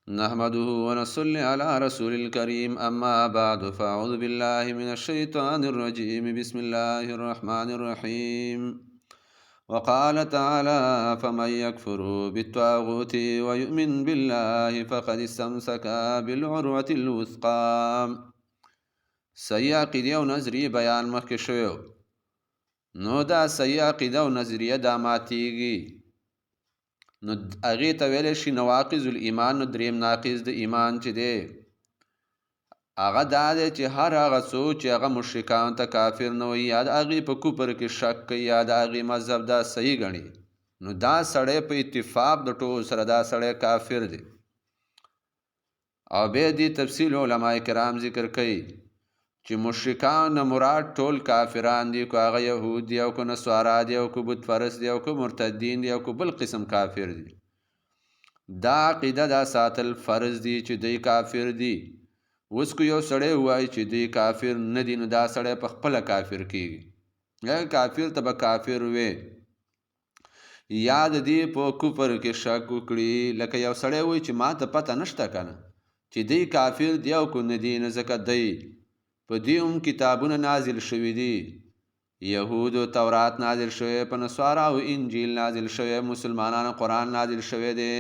نحمده ونصلي على رسول الكريم أما بعد فأعوذ بالله من الشيطان الرجيم بسم الله الرحمن الرحيم وقال تعالى فمن يكفر بالطاغوت ويؤمن بالله فقد استمسك بالعروة الوثقى. صحیح عقیده او نظریه بیان مخکې شوی نو دا صحیح عقیده او نظریه دا ماتیږي نو هغې ته ویلی شي نواقض الایمان. نو دریم ناقض د ایمان چې دی هغه دا دی چې هر هغه څوک چې هغه مشرکانو ته کافر نه وي یا د هغې په کفر کې شک کوي یا د هغې مذهب دا صحیح ګڼي نو دا سړی په اتفاق د ټول سره دا سړی کافر دی. او بیا دې تفصیل علما کرام ذکر کوي چې مشرکان نه مراد ټول کافران دي، که هغه یهود دي او که نصارا دي او که بت پرست دي او که مرتدین دي او که بل قسم کافر دي. دا عقیده دا ساتل فرض دي چې دوی کافر دي. اوس که یو سړی ووایي چې دوی کافر نه دي نو دا سړی په خپله کافر کېږي. یا کافر ته به کافر وې یا د دې په کفر کې شک وکړي. لکه یو سړی وایي چې ما ته پته نشته که نه چې دوی کافر دي او که نه دي، نو ځکه دی په دوی هم کتابونه نازل شوي دي. یهودو تورات نازل شوی، په نصاراو انجیل نازل شوی، مسلمانانو قرآن نازل شوی دی.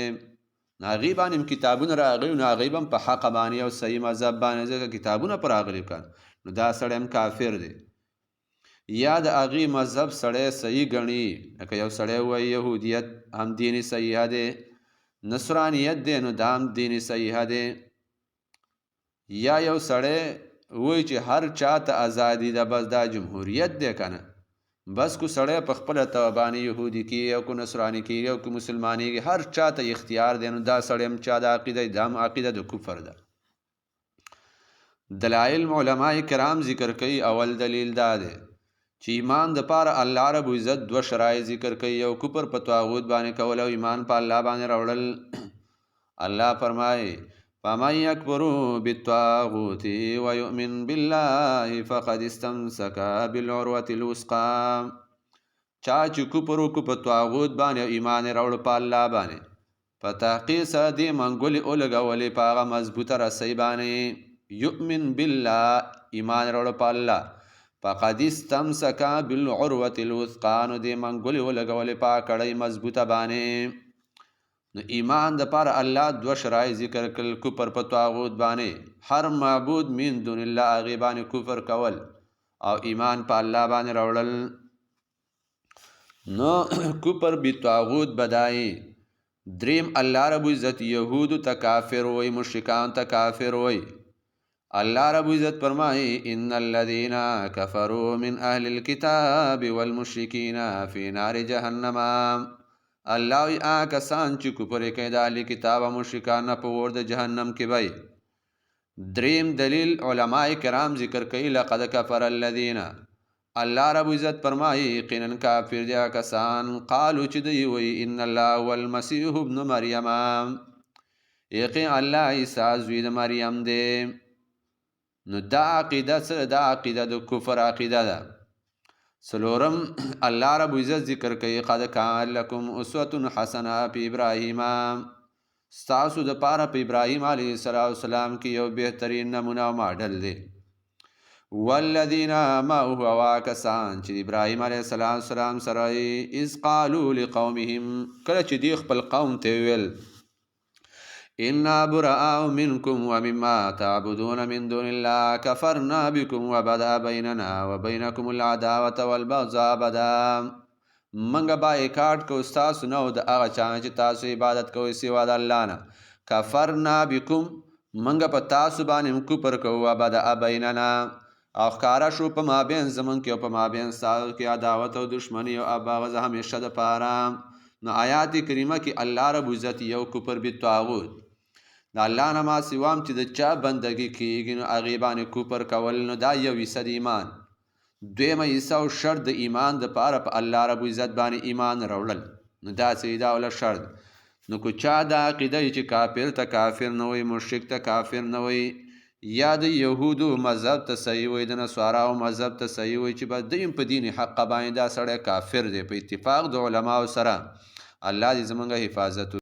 هغې باندې هم کتابونه راغلي نو هغې به هم په حقه باندې او صحیح مذهب باندې ځکه کتابونه په راغلي کړه نو دا سړی هم کافر دی. یا د هغې مذهب سړی صحیح ګڼي، لکه یو سړی وایي یهودیت هم دین صحیحه دی، نصرانیت دی نو دا هم دین صحیحه دی. یا یو سړی وایي چې هر چا ته ازادي ده، بس دا جمهوریت دی که نه، بس کو سړی په خپله طبع یهودي کېږي او که نصراني کېږي او که مسلمانېږي، هر چا ته اختیار دی. نو دا سړی هم چا د عقیده دا هم عقیده د کفر ده. دلایل علما کرام ذکر کوي. اول دلیل دا دی چې ایمان دپاره الله رب عزت دوه شرایط ذکر کوي، یو کفر په طاغوت باندې کول او ایمان په الله باندې راوړل. الله فرمایي فمن یکفر بالطاغوت ویؤمن بالله فقد استمسک بالعروة الوثقى. چا چې کفر وکړو په طاغوت باندې او ایمان یې راوړو په الله باندې، په تحقیق سره دې منګولې ولګولې په هغه مضبوطه رسۍ باندې. یؤمن بالله ایمان یې راوړو په الله، فقد استمسک بالعروة الوثقى نو دې منګولې ولګولې په هغه کړۍ مضبوطه باندې. نو ایمان د پاره الله دوه شرایط ذکر کړل. کفر په طاغوت باندې هر معبود من دون الله هغې باندې کفر کول او ایمان په الله باندې راوړل. نو کفر بالطاغوت بدایي. دریم الله رب عزت یهودو ته کافر وی، مشرکان ته کافر وی. الله رب عزت فرمایي ان الذين كفروا من اهل الكتاب والمشركين في نار جهنم. الله وی کسان چې کفر کوي د اهل کتاب او مشرکان په اور د جهنم کې وي. دریم دلیل علما کرام ذکر کوي لقد کفر الذین. الله رب عزت فرمایي یقینا کافر دي کسان قالو چې دوی وی ان الله هو المسیح ابن مریم، یقین الله عیسی زوی د مریم دی. نو دا عقیده سره دا عقیده د کفر عقیده ده. سلورم الله رب عزت ذکر کوي قد کان لکم اسوة حسنه فی ابراهیم. ستاسو د پاره په ابراهیم علیه السلام کې یو بهترین نمونه او ماډل دی. والذین معه کسان چې ابراهیم علیه السلام سره اذ قالوا لقومهم کله چې دی خپل قوم ته ویل انا براء منکم ومما تعبدون من دون الله کفرنا بكم وبدا بیننا وبینکم العداوة والبغضاء ابدا. منګه بایکاټ کو ستاسو نه او د هغه چا چې تاسو عبادت کوئ سوا د الله نه. کفرنا بكم منګه په تاسو باندې کفر کوو، ابدا بیننا او ښکاره شو په مابین زمونږ کې او په مابین ستاسو کې عداوت او دشمني او بغض همیشه دپاره. نو آیات کریمه کې الله رب عزت یو کفر بالطاغوت د الله نه ما سوام چې د چا بندګي کېږي نو هغې باندې کفر کول، نو دا یو حصه د ایمان. دویمه حصه او شرط د ایمان دپاره په الله رب عزت باندې ایمان راوړل، نو دا سیده اوله شرط. نو که چا دا عقیده چې کافر ته کافر نه وي، مشرک ته کافر نه وي، یا د یهودو مذهب ته صحیح وي، د نصاراو مذهب ته صحیح وي چې بس دوی په دین حق باندې دا سړی کافر دی په اتفاق د علماو سره. الله دې زموږ حفاظت